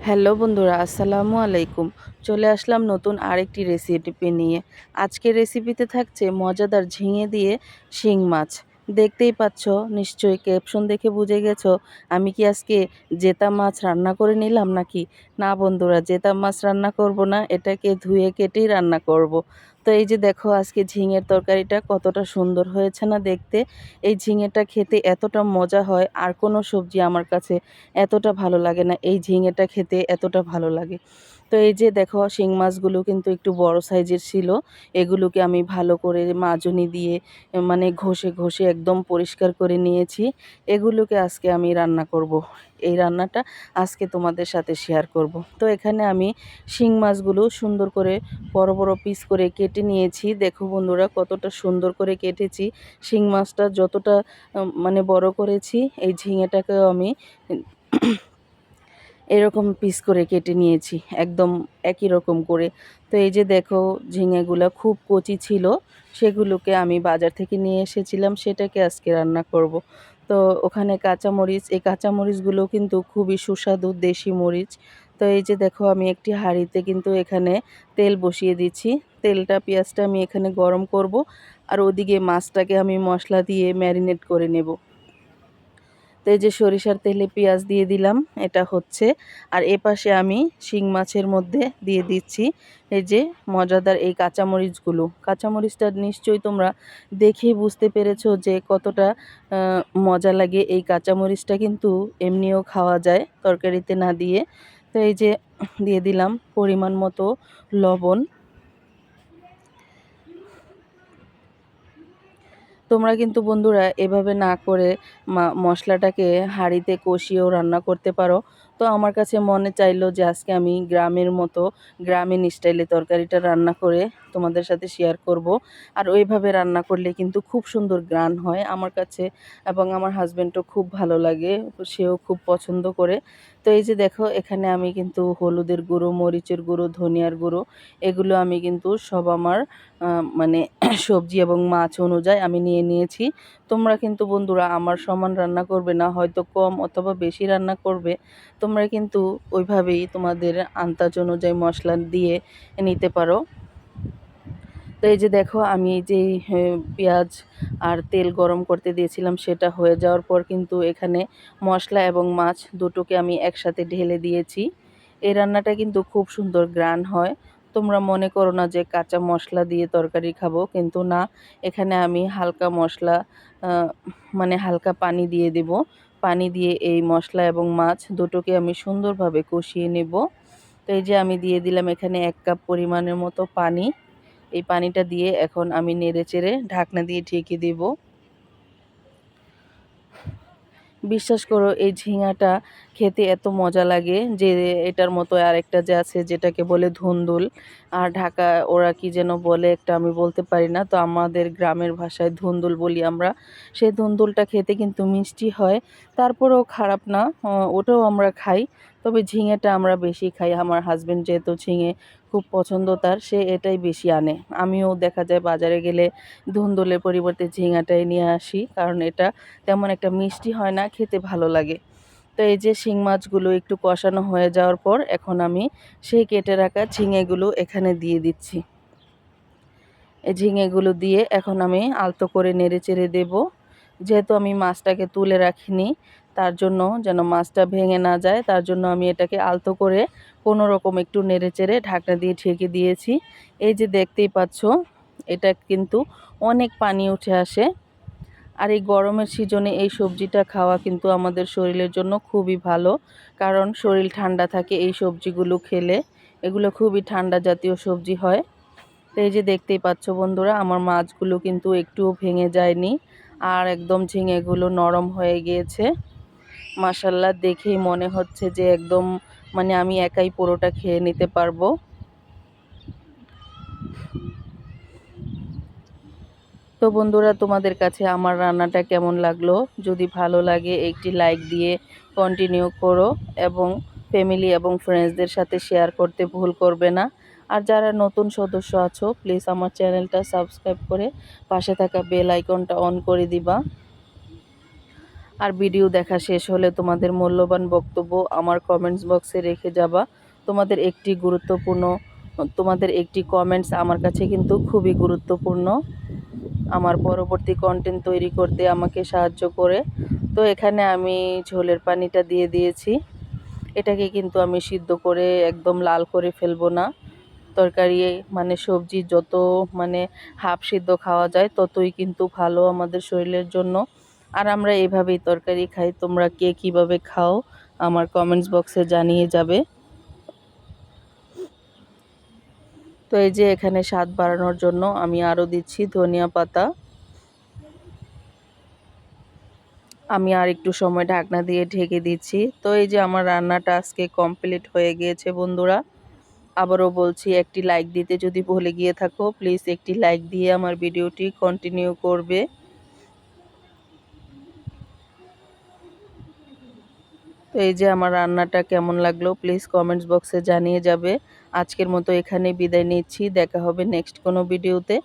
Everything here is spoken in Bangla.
হ্যালো বন্ধুরা, আসসালামু আলাইকুম। চলে আসলাম নতুন আরেকটি রেসিপি নিয়ে। আজকের রেসিপিতে থাকছে মজাদার ঝিঙে দিয়ে শিং মাছ। দেখতেই পাচ্ছ, নিশ্চয়ই ক্যাপশন দেখে বুঝে গেছো আমি কি আজকে জেতা মাছ রান্না করে নিলাম নাকি? না বন্ধুরা, জেতা মাছ রান্না করব না, এটাকে ধুয়ে কেটেই রান্না করব। তো এই যে দেখো, আজকে ঝিঙের তরকারিটা কতটা সুন্দর হয়েছে না দেখতে। এই ঝিঙেটা খেতে এতটা মজা হয়, আর কোনো সবজি আমার কাছে এতটা ভালো লাগে না, এই ঝিঙেটা খেতে এতটা ভালো লাগে। তো এই যে দেখো, শিং মাছগুলো কিন্তু একটু বড় সাইজের ছিল। এগুলোকে আমি ভালো করে মাজনি দিয়ে মানে ঘষে ঘষে একদম পরিষ্কার করে নিয়েছি। এগুলোকে আজকে আমি রান্না করব। এই রান্নাটা আজকে তোমাদের সাথে শেয়ার করব। তো এখানে আমি শিং মাছগুলো সুন্দর করে বড় বড় পিস করে কেটে নিয়েছি। দেখো বন্ধুরা, কতটা সুন্দর করে কেটেছি। শিং মাছটা যতটা মানে বড় করেছি, এই ঝিঙেটাকেও আমি এরকম পিস করে কেটে নিয়েছি, একদম একই রকম করে। তো এই যে দেখো, ঝিঙেগুলো খুব কচি ছিল, সেগুলোকে আমি বাজার থেকে নিয়ে এসেছিলাম, সেটাকে আজকে রান্না করব। তো ওখানে কাঁচামরিচ, এই কাঁচামরিচগুলো কিন্তু খুবই সুস্বাদু দেশি মরিচ। তো এই যে দেখো, আমি একটি হাঁড়িতে কিন্তু এখানে তেল বসিয়ে দিচ্ছি। তেলটা, পেঁয়াজটা আমি এখানে গরম করব, আর ওদিকে মাছটাকে আমি মশলা দিয়ে ম্যারিনেট করে নেব। তো এই যে সরিষার তেলে পেঁয়াজ দিয়ে দিলাম, এটা হচ্ছে। আর এপাশে আমি শিং মাছের মধ্যে দিয়ে দিচ্ছি এই যে মজাদার এই কাঁচামরিচগুলো। কাঁচামরিচটা নিশ্চয়ই তোমরা দেখেই বুঝতে পেরেছো যে কতটা মজা লাগে। এই কাঁচামরিচটা কিন্তু এমনিও খাওয়া যায় তরকারিতে না দিয়ে। তো এই যে দিয়ে দিলাম পরিমাণ মতো লবণ। তোমরা কিন্তু বন্ধুরা এভাবে না করে মশলাটাকে হাঁড়িতে কষিয়েও রান্না করতে পারো। তো আমার কাছে মনে চাইলো যে আজকে আমি গ্রামের মতো গ্রামীণ স্টাইলে তরকারিটা রান্না করে তোমাদের সাথে শেয়ার করব। আর ওইভাবে রান্না করলে কিন্তু খুব সুন্দর গ্রান হয় আমার কাছে, এবং আমার হাজব্যান্ডও খুব ভালো লাগে, সেও খুব পছন্দ করে। তো এই যে দেখো, এখানে আমি কিন্তু হলুদের গুঁড়ো, মরিচের গুঁড়ো, ধনিয়ার গুঁড়ো, এগুলো আমি কিন্তু সব আমার মানে সবজি এবং মাছ অনুযায়ী আমি নিয়ে নিয়েছি। তোমরা কিন্তু বন্ধুরা আমার সমান রান্না করবে না, হয়তো কম অথবা বেশি রান্না করবে। তোমরা কিন্তু ওইভাবেই তোমাদের আন্দাজ অনুযায়ী মশলা দিয়ে নিতে পারো। তো এই যে দেখো, আমি যে পেঁয়াজ আর তেল গরম করতে দিয়েছিলাম, সেটা হয়ে যাওয়ার পর কিন্তু এখানে মশলা এবং মাছ দুটোকে আমি একসাথে ঢেলে দিয়েছি। এই রান্নাটা কিন্তু খুব সুন্দর গ্রান হয়। তোমরা মনে করো না যে কাঁচা মশলা দিয়ে তরকারি খাবো, কিন্তু না, এখানে আমি হালকা মশলা আহ, মানে হালকা পানি দিয়ে দেব। পানি দিয়ে এই মশলা এবং মাছ দুটোকে আমি সুন্দরভাবে কষিয়ে নেব। তো এই যে আমি দিয়ে দিলাম এখানে 1 কাপ পরিমাণের মতো পানি। এই পানিটা দিয়ে এখন আমি নেড়েচেড়ে ঢাকনা দিয়ে ঢেকে দেব। বিশ্বাস করো, এই ঝিঙাটা খেতে এত মজা লাগে যে এটার মতো আরেকটা যে আছে যেটাকে বলে ধুন্দুল, আর ঢাকা ওরা কি যেন বলে একটা, আমি বলতে পারি না। তো আমাদের গ্রামের ভাষায় ধুন্দুল বলি আমরা। সেই ধুন্দুলটা খেতে কিন্তু মিষ্টি হয়, তারপরেও খারাপ না, ওটাও আমরা খাই। তবে ঝিঙেটা আমরা বেশি খাই। আমার হাজবেন্ড যেহেতু ঝিঙে খুব পছন্দ তার, সে এটাই বেশি আনে। আমিও দেখা যায় বাজারে গেলে ধুন্দুলের পরিবর্তে ঝিঙাটাই নিয়ে আসি, কারণ এটা তেমন একটা মিষ্টি হয় না, খেতে ভালো লাগে। তো এই যে শিং মাছগুলো একটু কষানো হয়ে যাওয়ার পর এখন আমি সেই কেটে রাখা ঝিঙেগুলো এখানে দিয়ে দিচ্ছি। এই ঝিঙেগুলো দিয়ে এখন আমি আলতো করে নেড়ে চেড়ে দেবো। যেহেতু আমি মাছটাকে তুলে রাখিনি, তার জন্য যেন মাছটা ভেঙে না যায়, তার জন্য আমি এটাকে আলতো করে কোনো রকম একটু নেড়ে চেড়ে ঢাকনা দিয়ে ঢেকে দিয়েছি। এই যে দেখতেই পাচ্ছ, এটা কিন্তু অনেক পানি উঠে আসে। আর এই গরমের সিজনে এই সবজিটা খাওয়া কিন্তু আমাদের শরীরের জন্য খুবই ভালো, কারণ শরীর ঠান্ডা থাকে এই সবজিগুলো খেলে। এগুলো খুবই ঠান্ডা জাতীয় সবজি হয়। তো এই যে দেখতেই পাচ্ছ বন্ধুরা, আমার মাছগুলো কিন্তু একটুও ভেঙে যায়নি, আর একদম ঝিঙেগুলো নরম হয়ে গিয়েছে। মাশাল্লাহ, দেখেই মনে হচ্ছে যে একদম মানে আমি একাই পুরোটা খেয়ে নিতে পারবো। তো বন্ধুরা, তোমাদের কাছে আমার রান্নাটা কেমন লাগলো? যদি ভালো লাগে একটি লাইক দিয়ে কন্টিনিউ করো, এবং ফ্যামিলি এবং ফ্রেন্ডসদের সাথে শেয়ার করতে ভুল করবে না। আর যারা নতুন সদস্য আছো, প্লিজ আমার চ্যানেলটা সাবস্ক্রাইব করে পাশে থাকা বেল আইকনটা অন করে দিবা। আর ভিডিও দেখা শেষ হলে তোমাদের মূল্যবান বক্তব্য আমার কমেন্টস বক্সে রেখে যাবা। তোমাদের একটি কমেন্টস আমার কাছে কিন্তু খুবই গুরুত্বপূর্ণ, আমার পরবর্তী কন্টেন্ট তৈরি করতে আমাকে সাহায্য করে। তো এখানে আমি ঝোলের পানিটা দিয়ে দিয়েছি। এটাকে কিন্তু আমি সিদ্ধ করে একদম লাল করে ফেলবো না। তরকারি মানে সবজি যত মানে হাফ সিদ্ধ খাওয়া যায় ততই কিন্তু ভালো আমাদের শরীরের জন্য। আর আমরা এভাবেই তরকারি খাই। তোমরা কে কীভাবে খাও আমার কমেন্টস বক্সে জানিয়ে যাবে। তো এই যে এখানে স্বাদ বাড়ানোর জন্য আমি আরও দিচ্ছি ধনিয়া পাতা। আমি আর একটু সময় ঢাকনা দিয়ে ঢেকে দিচ্ছি। তো এই যে আমার রান্নাটা আজকে কমপ্লিট হয়ে গিয়েছে বন্ধুরা। আবারও বলছি, একটি লাইক দিতে যদি ভুলে গিয়ে থাকো প্লিজ একটি লাইক দিয়ে আমার ভিডিওটি কন্টিনিউ করবে। তো এই যে আমার রান্নাটা কেমন লাগলো প্লিজ কমেন্টস বক্সে জানিয়ে যাবে। আজকের মতো এখানে বিদায় নিচ্ছি, দেখা হবে নেক্সট কোনো ভিডিওতে।